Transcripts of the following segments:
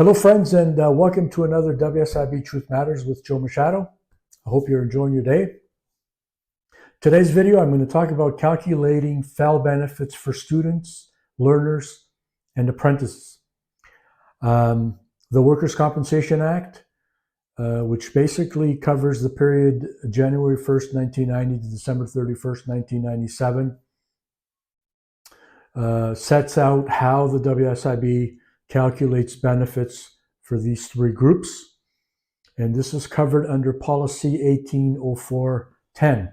Hello, friends, and welcome to another WSIB Truth Matters with Joe Machado. I hope you're enjoying your day. Today's video, I'm going to talk about calculating FEL benefits for students, learners, and apprentices. The Workers' Compensation Act, which basically covers the period January 1st, 1990 to December 31st, 1997, sets out how the WSIB calculates benefits for these three groups. And this is covered under Policy 180410.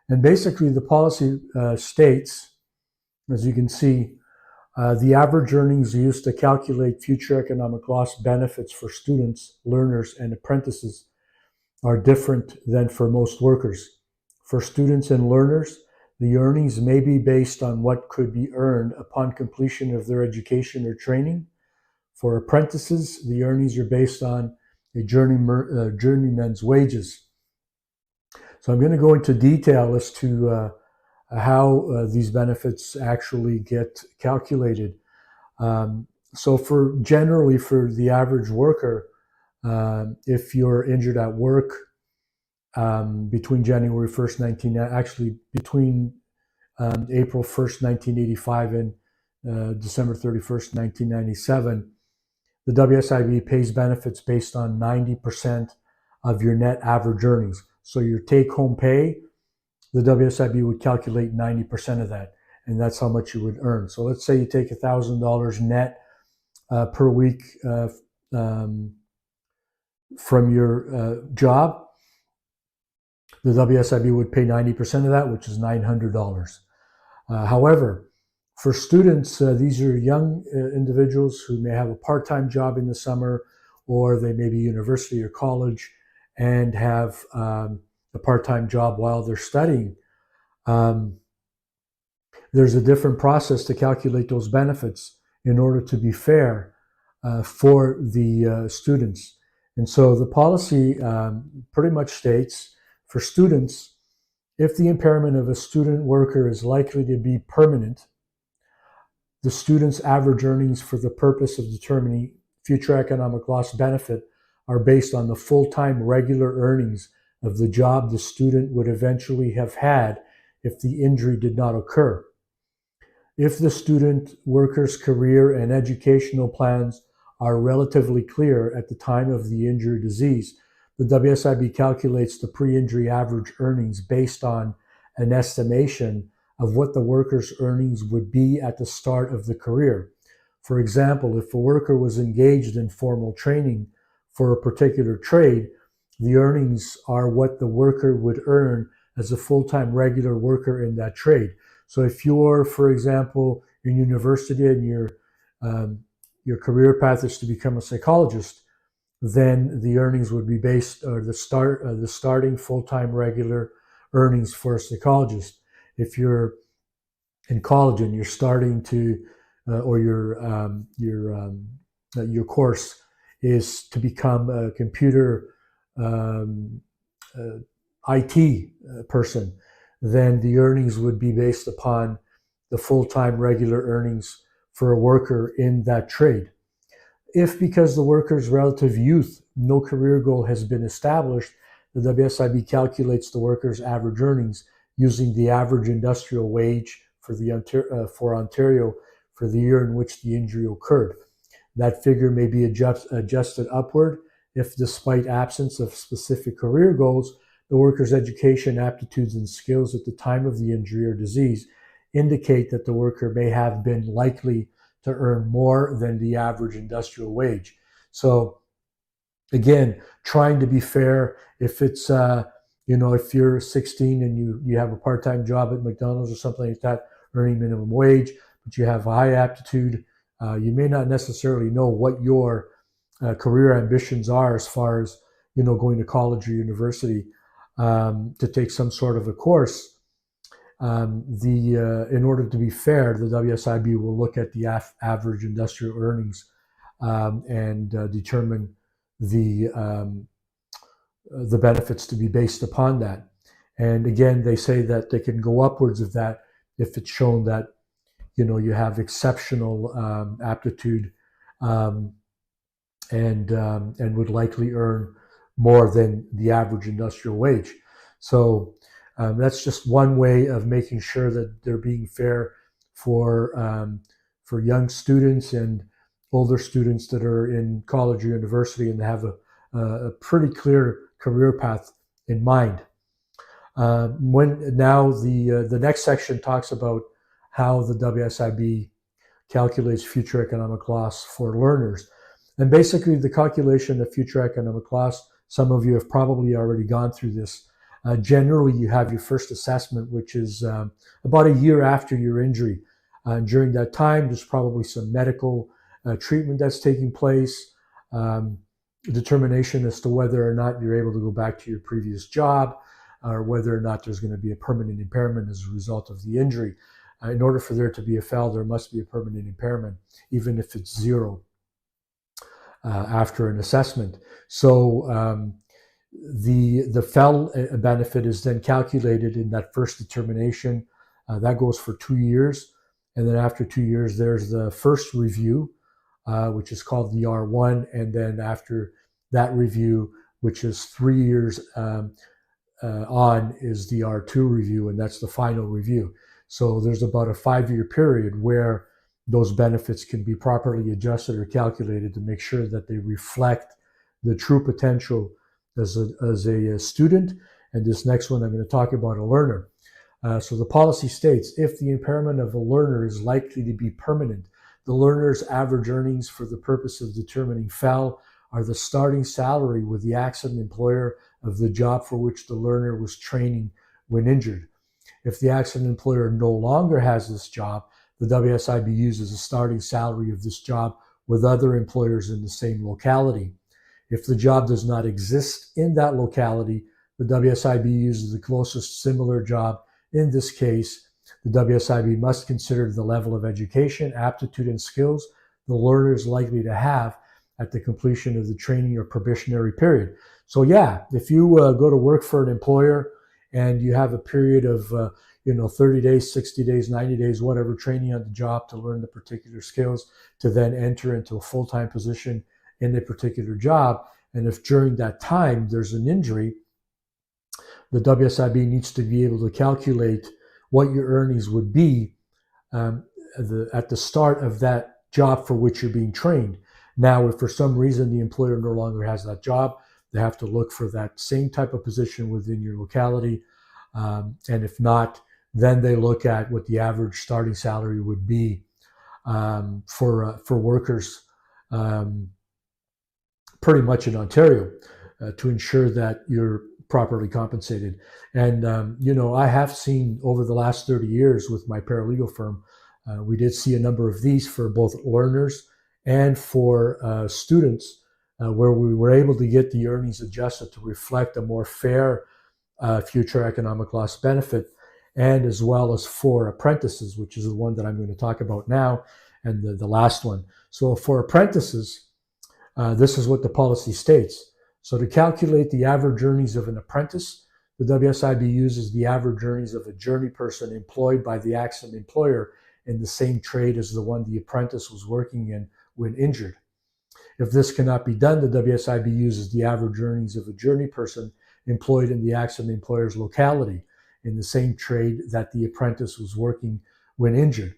And basically the policy states, as you can see, the average earnings used to calculate future economic loss benefits for students, learners, and apprentices are different than for most workers. For students and learners, the earnings may be based on what could be earned upon completion of their education or training. For apprentices, the earnings are based on a journeyman's wages. So I'm going to go into detail as to how these benefits actually get calculated. So generally for the average worker, if you're injured at work between January 1st, between April 1st, 1985 and December 31st, 1997, the WSIB pays benefits based on 90% of your net average earnings. So your take-home pay, the WSIB would calculate 90% of that, and that's how much you would earn. So let's say you take $1,000 net per week from your job. The WSIB would pay 90% of that, which is $900. However, for students, these are young individuals who may have a part-time job in the summer, or they may be university or college and have a part-time job while they're studying. There's a different process to calculate those benefits in order to be fair for the students. And so the policy pretty much states, for students, if the impairment of a student worker is likely to be permanent, the student's average earnings for the purpose of determining future economic loss benefit are based on the full-time regular earnings of the job the student would eventually have had if the injury did not occur. If the student worker's career and educational plans are relatively clear at the time of the injury or disease, the WSIB calculates the pre-injury average earnings based on an estimation of what the worker's earnings would be at the start of the career. For example, if a worker was engaged in formal training for a particular trade, the earnings are what the worker would earn as a full-time regular worker in that trade. So if you're, for example, in university and your career path is to become a psychologist, then the earnings would be based, or the starting full-time regular earnings for a psychologist. If you're in college and you're starting to, or your course is to become a computer IT person, then the earnings would be based upon the full-time regular earnings for a worker in that trade. If, because the worker's relative youth, no career goal has been established, the WSIB calculates the worker's average earnings using the average industrial wage for Ontario for the year in which the injury occurred. That figure may be adjusted upward if, despite absence of specific career goals, the worker's education, aptitudes, and skills at the time of the injury or disease indicate that the worker may have been likely to earn more than the average industrial wage. So again, trying to be fair. If it's, if you're 16 and you have a part-time job at McDonald's or something like that, earning minimum wage, but you have a high aptitude, you may not necessarily know what your career ambitions are as far as, going to college or university to take some sort of a course. In order to be fair, the WSIB will look at the average industrial earnings and determine the benefits to be based upon that. And again, they say that they can go upwards of that if it's shown that you have exceptional aptitude and would likely earn more than the average industrial wage. So that's just one way of making sure that they're being fair for young students and older students that are in college or university and have a pretty clear career path in mind. When now the next section talks about how the WSIB calculates future economic loss for learners. And basically, the calculation of future economic loss, some of you have probably already gone through this. Generally, you have your first assessment, which is about a year after your injury. During that time, there's probably some medical treatment that's taking place, determination as to whether or not you're able to go back to your previous job, or whether or not there's going to be a permanent impairment as a result of the injury. In order for there to be a FEL, there must be a permanent impairment, even if it's zero after an assessment. So the FEL benefit is then calculated in that first determination. That goes for 2 years. And then after 2 years, there's the first review, which is called the R1. And then after that review, which is 3 years on, is the R2 review, and that's the final review. So there's about a 5-year period where those benefits can be properly adjusted or calculated to make sure that they reflect the true potential as a student. And this next one, I'm going to talk about a learner. So the policy states, if the impairment of a learner is likely to be permanent, the learner's average earnings for the purpose of determining FEL are the starting salary with the accident employer of the job for which the learner was training when injured. If the accident employer no longer has this job, the WSIB uses a starting salary of this job with other employers in the same locality. If the job does not exist in that locality, the WSIB uses the closest similar job. In this case, the WSIB must consider the level of education, aptitude, and skills the learner is likely to have at the completion of the training or probationary period. So yeah, if you go to work for an employer and you have a period of 30 days, 60 days, 90 days, whatever, training on the job to learn the particular skills to then enter into a full-time position in a particular job. And if during that time there's an injury, the WSIB needs to be able to calculate what your earnings would be at the start of that job for which you're being trained. Now, if for some reason the employer no longer has that job, they have to look for that same type of position within your locality. And if not, then they look at what the average starting salary would be for workers pretty much in Ontario to ensure that you're properly compensated. And, I have seen over the last 30 years with my paralegal firm, we did see a number of these for both learners and for students where we were able to get the earnings adjusted to reflect a more fair future economic loss benefit, and as well as for apprentices, which is the one that I'm going to talk about now, and the last one. So for apprentices, this is what the policy states. So to calculate the average earnings of an apprentice, the WSIB uses the average earnings of a journey person employed by the accident employer in the same trade as the one the apprentice was working in when injured. If this cannot be done, the WSIB uses the average earnings of a journey person employed in the accident employer's locality in the same trade that the apprentice was working when injured.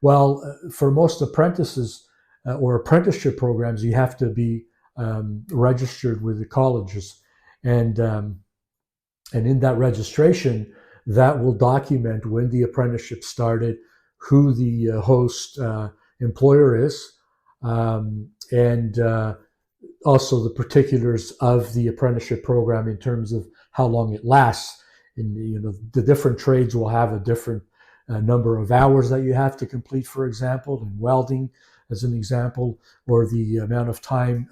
Well, for most apprentices or apprenticeship programs, you have to be registered with the colleges, and in that registration, that will document when the apprenticeship started, who the host employer is, and also the particulars of the apprenticeship program in terms of how long it lasts. And the different trades will have a different number of hours that you have to complete, for example, in welding, as an example, or the amount of time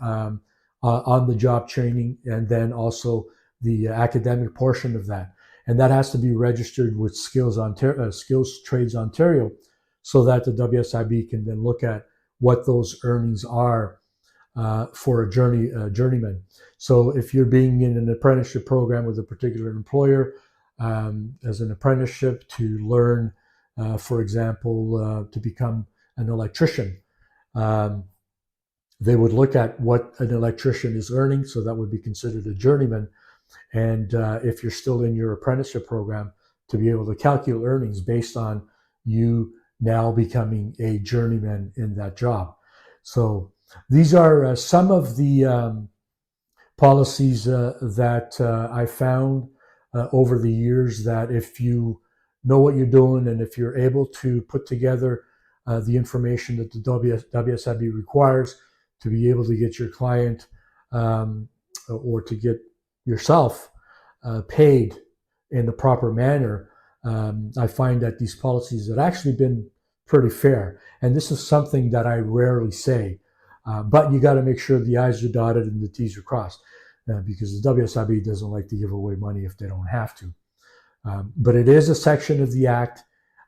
on the job training, and then also the academic portion of that. And that has to be registered with Skills Trades Ontario, so that the WSIB can then look at what those earnings are for a journeyman. So if you're being in an apprenticeship program with a particular employer as an apprenticeship to learn, for example, to become an electrician, they would look at what an electrician is earning, so that would be considered a journeyman. And if you're still in your apprenticeship program, to be able to calculate earnings based on you now becoming a journeyman in that job. So these are some of the policies that I found over the years, that if you know what you're doing and if you're able to put together the information that the WSIB requires to be able to get your client or to get yourself paid in the proper manner, I find that these policies have actually been pretty fair. And this is something that I rarely say, but you got to make sure the I's are dotted and the T's are crossed, because the WSIB doesn't like to give away money if they don't have to. But it is a section of the Act,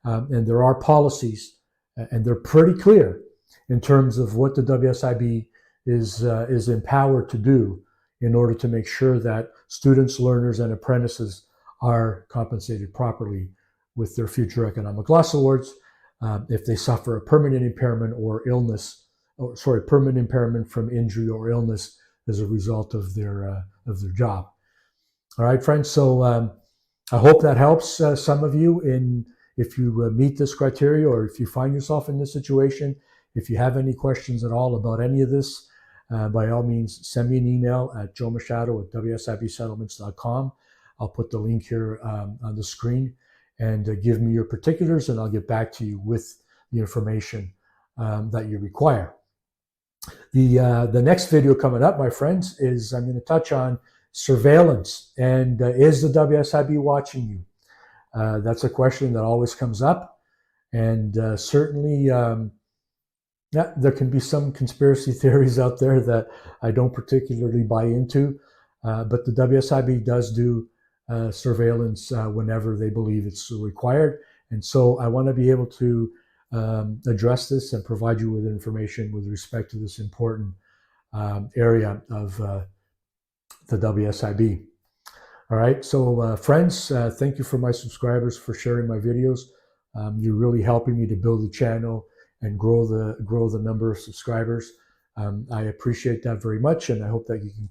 and there are policies, and they're pretty clear in terms of what the WSIB is empowered to do in order to make sure that students, learners, and apprentices are compensated properly with their future economic loss awards if they suffer a permanent impairment or illness, permanent impairment from injury or illness as a result of their job. All right, friends. So I hope that helps some of you if you meet this criteria, or if you find yourself in this situation. If you have any questions at all about any of this, by all means, send me an email at joemachado@wsibsettlements.com. I'll put the link here on the screen, and give me your particulars, and I'll get back to you with the information that you require. The next video coming up, my friends, is I'm going to touch on surveillance, and is the WSIB watching you? That's a question that always comes up, and certainly there can be some conspiracy theories out there that I don't particularly buy into, but the WSIB does do surveillance whenever they believe it's required. And so I want to be able to address this and provide you with information with respect to this important area of the WSIB. All right, so friends, thank you for my subscribers for sharing my videos. You're really helping me to build the channel and grow the number of subscribers. I appreciate that very much, and I hope that you can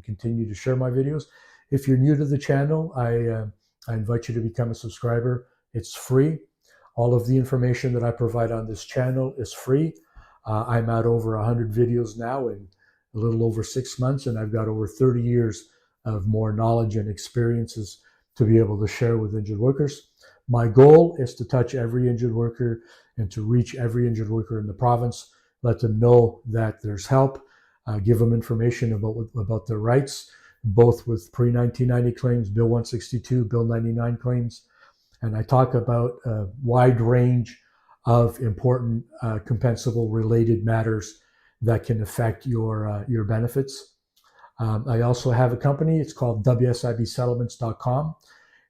continue to share my videos. If you're new to the channel, I invite you to become a subscriber. It's free. All of the information that I provide on this channel is free. I'm at over 100 videos now in a little over 6 months, and I've got over 30 years of more knowledge and experiences to be able to share with injured workers. My goal is to touch every injured worker and to reach every injured worker in the province, let them know that there's help, give them information about their rights, both with pre-1990 claims, Bill 162, Bill 99 claims. And I talk about a wide range of important compensable related matters that can affect your benefits. I also have a company. It's called WSIBsettlements.com,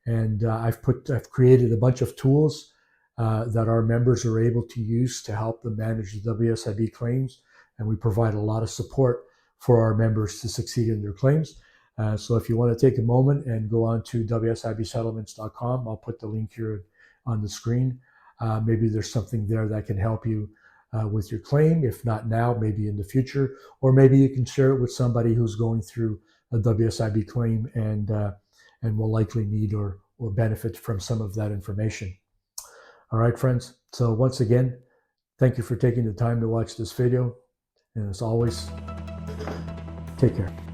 and I've created a bunch of tools that our members are able to use to help them manage the WSIB claims, and we provide a lot of support for our members to succeed in their claims. So if you want to take a moment and go on to WSIBsettlements.com, I'll put the link here on the screen. Maybe there's something there that can help you with your claim. If not now, maybe in the future, or maybe you can share it with somebody who's going through a WSIB claim and will likely need or benefit from some of that information. All right, friends. So once again, thank you for taking the time to watch this video. And as always, take care.